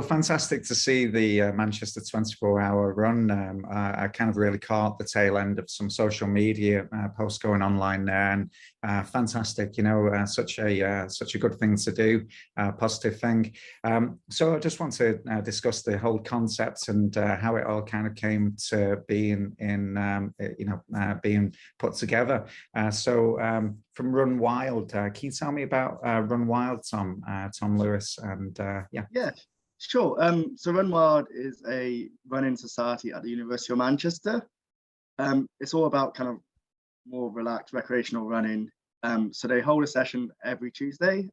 So fantastic to see the Manchester 24-hour run. I kind of really caught the tail end of some social media posts going online there, and fantastic. Such a good thing to do, positive thing. So I just want to discuss the whole concept and how it all kind of came to being being put together. From Run Wild, can you tell me about Run Wild, Tom Lewis? And Yeah, sure. So Run Wild is a running society at the University of Manchester. It's all about kind of more relaxed recreational running. So they hold a session every Tuesday,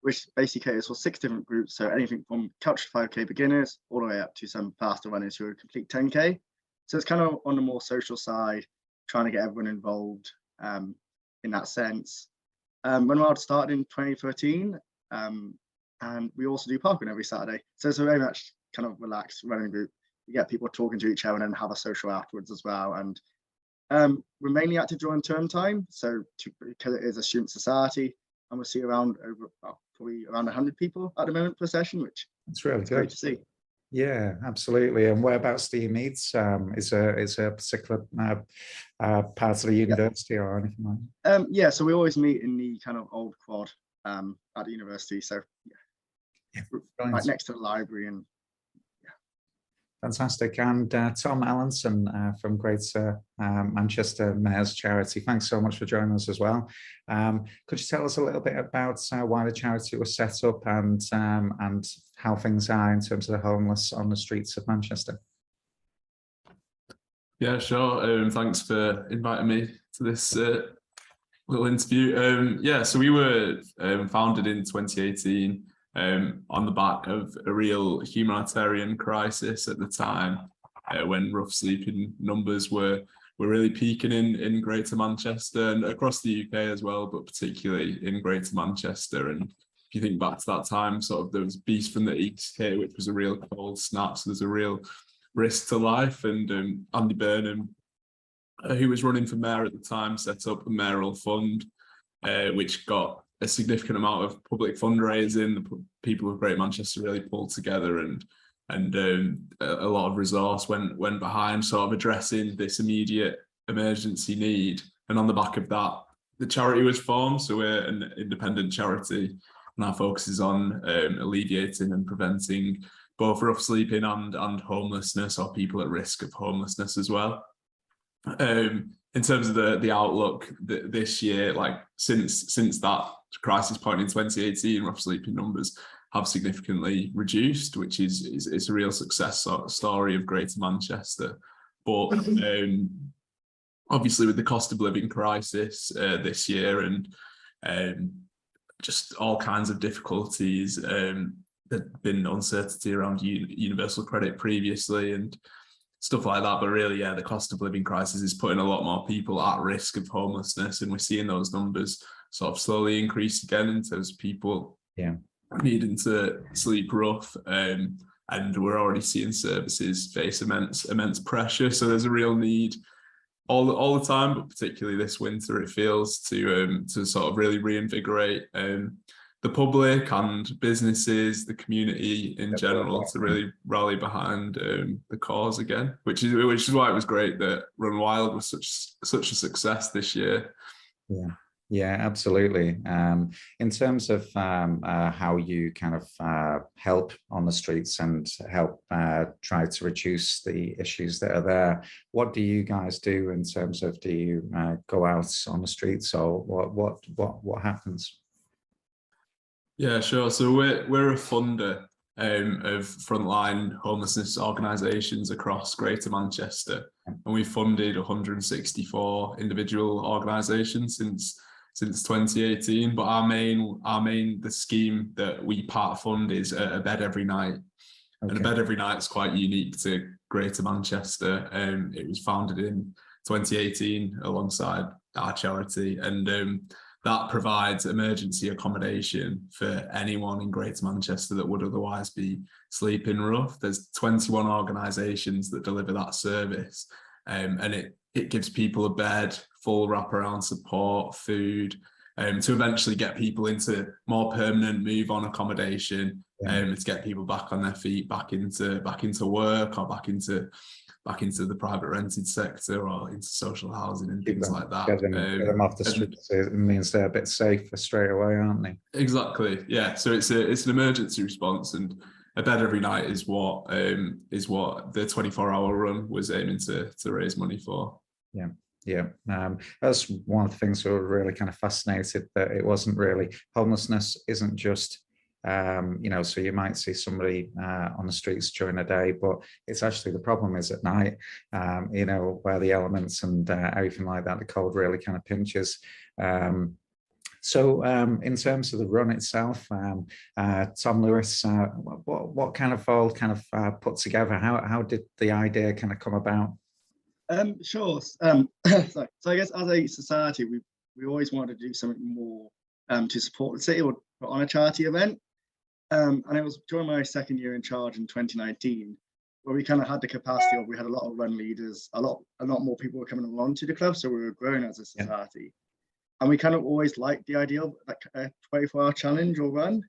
which basically caters for 6 different groups. So anything from couch to 5K beginners all the way up to some faster runners who are complete 10K. So it's kind of on the more social side, trying to get everyone involved in that sense. Run Wild started in 2013. And we also do parkrun every Saturday. So it's a very much kind of relaxed running group. You get people talking to each other and then have a social afterwards as well. And we're mainly active during term time. So because it is a student society, and we'll see probably around 100 people at the moment per session, which it's really good. Great to see. Yeah, absolutely. And whereabouts do you meet? Is a particular part of the university or anything like that? Yeah, so we always meet in the kind of old quad at the university. So yeah, right next to the library. And fantastic. And Tom Allanson from Greater Manchester Mayor's Charity, thanks so much for joining us as well. Could you tell us a little bit about why the charity was set up and how things are in terms of the homeless on the streets of Manchester? Yeah, sure. Thanks for inviting me to this little interview. Yeah, so we were founded in 2018 on the back of a real humanitarian crisis at the time, when rough sleeping numbers were really peaking in Greater Manchester and across the UK as well, but particularly in Greater Manchester. And if you think back to that time, sort of there was Beast from the East here, which was a real cold snap, so there's a real risk to life. And Andy Burnham, who was running for mayor at the time, set up a mayoral fund, which got a significant amount of public fundraising. The people of Greater Manchester really pulled together, and a lot of resource went behind sort of addressing this immediate emergency need. And on the back of that, the charity was formed. So we're an independent charity, and our focus is on alleviating and preventing both rough sleeping and homelessness, or people at risk of homelessness as well. In terms of the outlook this year, like since that crisis point in 2018, rough sleeping numbers have significantly reduced, which is a real success story of Greater Manchester. But obviously with the cost of living crisis this year and just all kinds of difficulties, there'd been uncertainty around universal credit previously and stuff like that. But really, yeah, the cost of living crisis is putting a lot more people at risk of homelessness, and we're seeing those numbers sort of slowly increase again in terms of people needing to sleep rough, and we're already seeing services face immense pressure. So there's a real need all the time, but particularly this winter, it feels to sort of really reinvigorate the public and businesses, the community in general, to really rally behind the cause again, which is why it was great that Run Wild was such a success this year. Yeah, absolutely. In terms of how you kind of help on the streets and help try to reduce the issues that are there, what do you guys do in terms of, do you go out on the streets, or what happens? Yeah, sure. So we're a funder of frontline homelessness organisations across Greater Manchester, and we've funded 164 individual organisations since 2018. But our main the scheme that we part fund is a bed every night, and a bed every night is quite unique to Greater Manchester. It was founded in 2018 alongside our charity, and that provides emergency accommodation for anyone in Greater Manchester that would otherwise be sleeping rough. There's 21 organisations that deliver that service, and it gives people a bed, full wraparound support, food, to eventually get people into more permanent move-on accommodation, to get people back on their feet, back into work, or back into the private rented sector, or into social housing and things like that. Get them off the streets. It means they're a bit safer straight away, aren't they? Exactly. Yeah. So it's an emergency response, and a bed every night is what the 24-hour run was aiming to raise money for. Yeah. Yeah, that's one of the things that were really kind of fascinated, that it wasn't really, homelessness isn't just, so you might see somebody on the streets during the day, but it's actually, the problem is at night, where the elements and everything like that, the cold really kind of pinches. So in terms of the run itself, Tom Lewis, what kind of all put together? How did the idea kind of come about? Sure. So I guess as a society, we always wanted to do something more to support the city or put on a charity event. And it was during my second year in charge in 2019, where we kind of had the capacity of, we had a lot of run leaders, a lot more people were coming along to the club, so we were growing as a society. And we kind of always liked the idea of like a 24-hour challenge or run.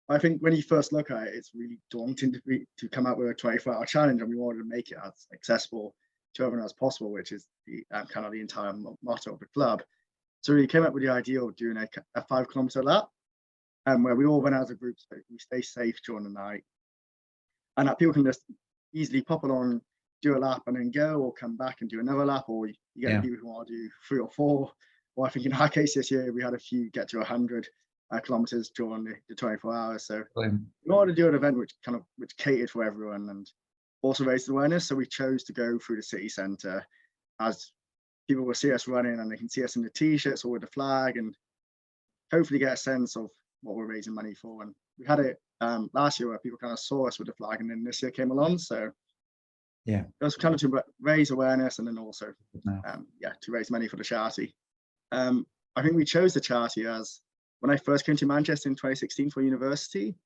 I think when you first look at it, it's really daunting to come out with a 24-hour challenge, and we wanted to make it as accessible to everyone as possible, which is the kind of the entire motto of the club. So we came up with the idea of doing a 5-kilometer lap, where we all went out as a group, so we stay safe during the night, and that people can just easily pop along, do a lap, and then go, or come back and do another lap, or you get people who want to do 3 or 4. Or I think in our case this year, we had a few get to 100 kilometers during the 24 hours. So we wanted to do an event which catered for everyone and also raised awareness. So we chose to go through the city centre, as people will see us running and they can see us in the t-shirts or with the flag, and hopefully get a sense of what we're raising money for. And we had it last year where people kind of saw us with the flag, and then this year came along. So it was kind of to raise awareness, and then also to raise money for the charity. I think we chose the charity as, when I first came to Manchester in 2016 for university,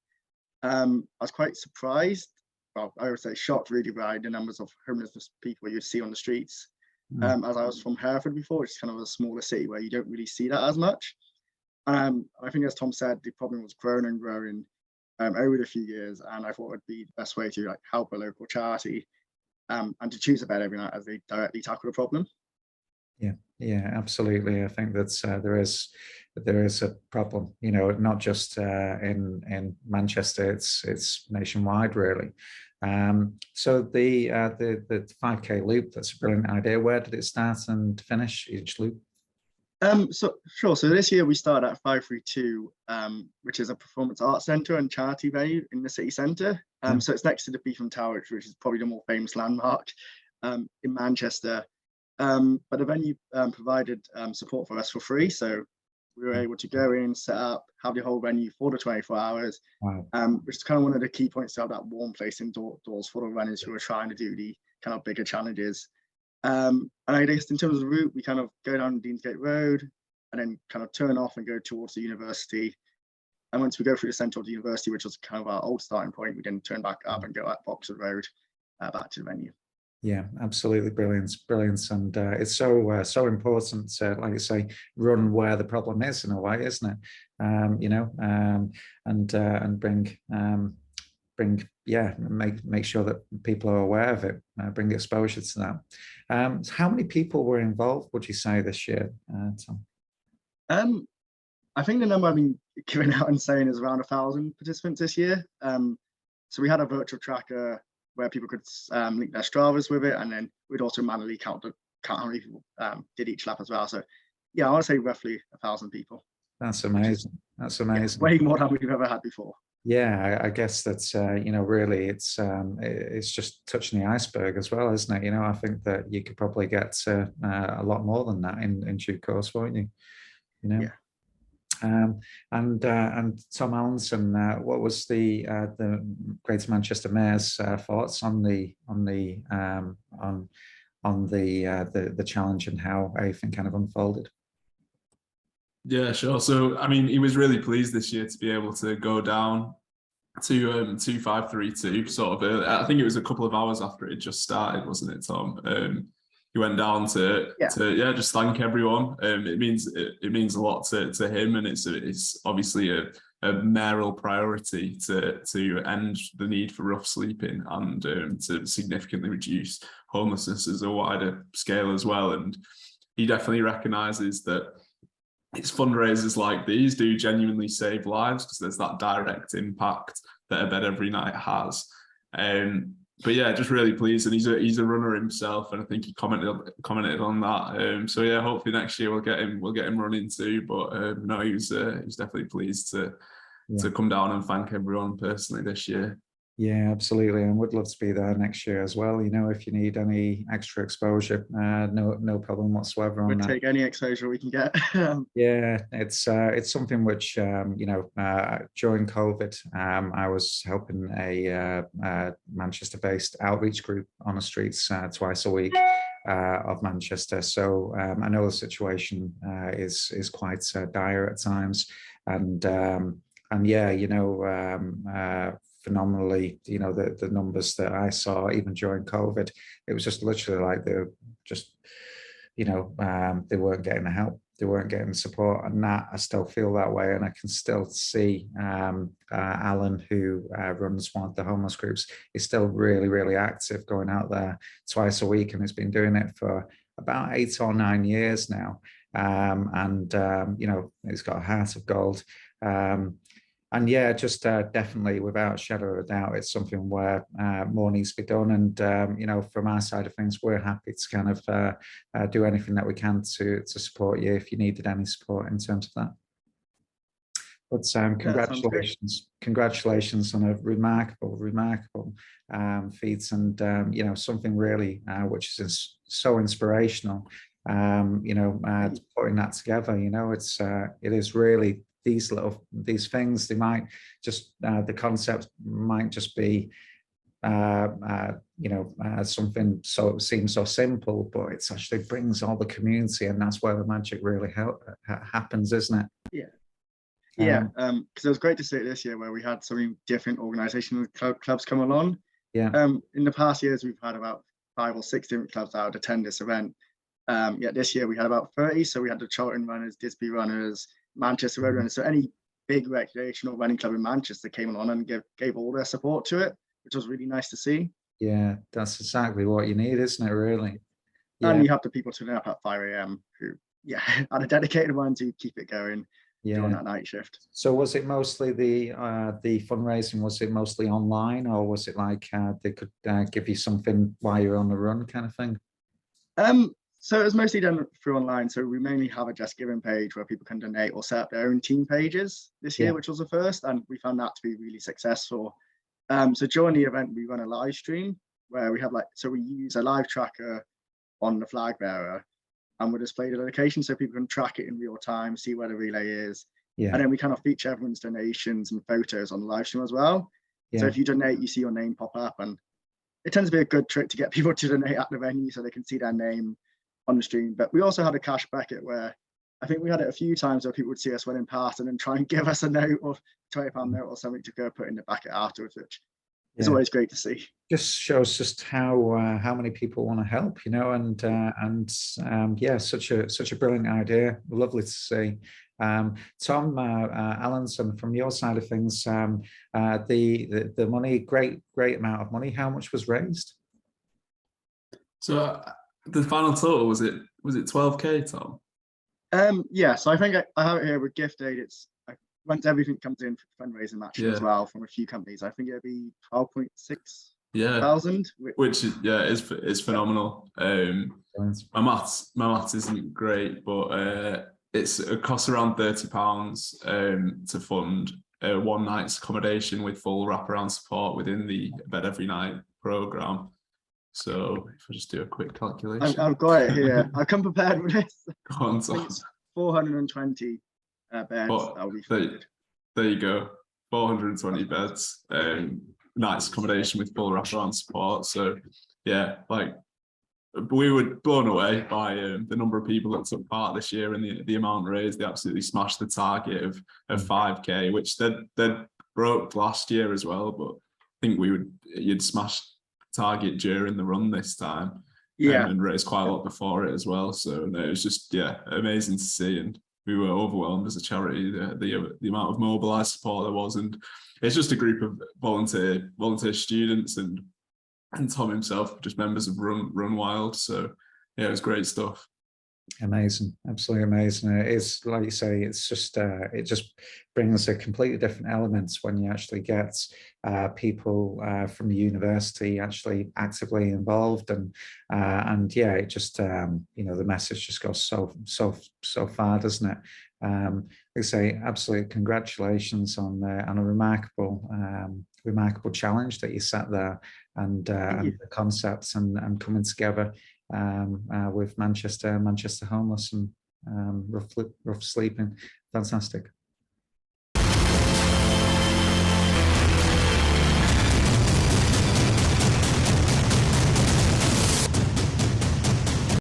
I was quite surprised, well, I would say shocked really, by the numbers of homeless people you see on the streets. As I was from Hereford before, which is kind of a smaller city where you don't really see that as much. I think, as Tom said, the problem was growing and growing over the few years, and I thought it would be the best way to help a local charity and to choose a bed every night as they directly tackle the problem. Yeah, absolutely. I think that there is a problem, not just in Manchester, it's nationwide really. So the 5K loop, that's a brilliant idea. Where did it start and finish, each loop? So this year we started at 532, which is a performance arts centre and charity venue in the city centre. So it's next to the Beetham Tower, which is probably the more famous landmark in Manchester. But the venue provided support for us for free, so we were able to go in, set up, have the whole venue for the 24 hours, which is kind of one of the key points, to have that warm place indoors for the runners who are trying to do the kind of bigger challenges. And I guess in terms of the route, we kind of go down Deansgate Road and then kind of turn off and go towards the university. And once we go through the centre of the university, which was kind of our old starting point, we then turn back up and go up Oxford Road back to the venue. Yeah, absolutely brilliant, and it's so important to, like you say, run where the problem is in a way, isn't it? And make sure that people are aware of it, bring exposure to that. How many people were involved, would you say, this year, Tom? I think the number I've been giving out and saying is around 1,000 participants this year. So we had a virtual tracker where people could link their Stravas with it, and then we'd also manually count how many people did each lap as well. So yeah, I want to say roughly 1,000 people. That's amazing. That's amazing. Way more than we've ever had before. Yeah, I guess that's really it's just touching the iceberg as well, isn't it? I think that you could probably get a lot more than that in due course, won't you? Yeah. And Tom Allanson, what was the Greater Manchester Mayor's thoughts on the challenge and how everything kind of unfolded? Yeah, sure. So I mean, he was really pleased this year to be able to go down to 2532 sort of early. I think it was a couple of hours after it just started, wasn't it, Tom? went down to just thank everyone. It means a lot to him, and it's obviously a mayoral priority to end the need for rough sleeping and to significantly reduce homelessness as a wider scale as well. And he definitely recognises that it's fundraisers like these do genuinely save lives, because there's that direct impact that a bed every night has. But yeah, just really pleased, and he's a runner himself, and I think he commented on that. So yeah, hopefully next year we'll get him running too. But no, he was definitely pleased to come down and thank everyone personally this year. Yeah, absolutely, and would love to be there next year as well. You know, if you need any extra exposure, no problem whatsoever on that. We'll take any exposure we can get. Yeah, it's something which during COVID, I was helping a Manchester-based outreach group on the streets twice a week of Manchester. So I know the situation is quite dire at times, and yeah, you know. Phenomenally, you know, the numbers that I saw even during COVID, it was just literally like they were just, you know, they weren't getting the help, they weren't getting the support, and that I still feel that way. And I can still see Alan, who runs one of the homeless groups, is still really active, going out there twice a week, and has been doing it for about 8 or 9 years now. You know, he's got a heart of gold. And yeah, just definitely, without a shadow of a doubt, it's something where more needs to be done. And you know, from our side of things, we're happy to kind of do anything that we can to support you if you needed any support in terms of that. But congratulations on a remarkable feat, and you know, something really which is so inspirational. You know, putting that together. You know, it is really. These things, they might just the concept might just be you know, something so seems so simple, but it actually brings all the community, and that's where the magic really happens, isn't it? Because it was great to see it this year, where we had so many different organizational clubs come along. In the past years, we've had about 5 or 6 different clubs that would attend this event. Yet this year we had about 30. So we had the Charlton Runners, Disby Runners, Manchester Road Runners. So any big recreational running club in Manchester came along and gave all their support to it, which was really nice to see. Yeah, that's exactly what you need, isn't it, really? Yeah. And you have the people turning up at 5 a.m. who, are the dedicated ones who keep it going during that night shift. So was it mostly the fundraising, was it mostly online, or was it like they could give you something while you're on the run kind of thing? So it was mostly done through online. So we mainly have a Just Giving page where people can donate or set up their own team pages this year, which was the first, and we found that to be really successful. So during the event, we run a live stream where we have we use a live tracker on the flag bearer, and we display the location so people can track it in real time, see where the relay is. And then we kind of feature everyone's donations and photos on the live stream as well. So if you donate, you see your name pop up, and it tends to be a good trick to get people to donate at the venue so they can see their name on the stream. But we also had a cash bracket where I think we had it a few times where people would see us running past and then try and give us a note or £20 note or something to go put in the bracket afterwards, which is always great to see. Just shows just how many people want to help, you know, and such a brilliant idea. Lovely to see. Tom Allanson, from your side of things, the money, great amount of money. How much was raised? So the final total, was it 12k, Tom? So I think I have it here with gift aid. It's once everything comes in for fundraising matching as well from a few companies, I think it'd be 12.6 thousand. Which is phenomenal. My maths isn't great, but it costs around £30 to fund one night's accommodation with full wraparound support within the Bed Every Night programme. So if I just do a quick calculation. I've got it here. I've come prepared with this. Go on, Tom. It's 420 beds that will be funded. There you go. 420 beds, night's accommodation with full wraparound support. So yeah, we were blown away by the number of people that took part this year and the amount raised. They absolutely smashed the target of 5k, which they broke last year as well. But I think you'd smash target during the run this time. Yeah. and raised quite a lot before it as well. So no, it was just, yeah, amazing to see. And we were overwhelmed as a charity, the amount of mobilised support there was. And it's just a group of volunteer students and Tom himself, just members of Run Wild. So yeah, it was great stuff. Amazing, absolutely amazing. It is, like you say, it's just it just brings a completely different elements when you actually get people from the university actually actively involved, and yeah, it just you know, the message just goes so far, doesn't it? Like I say, absolute congratulations on a remarkable challenge that you set there, and the concepts and coming together with Manchester Homeless and rough sleeping. Fantastic.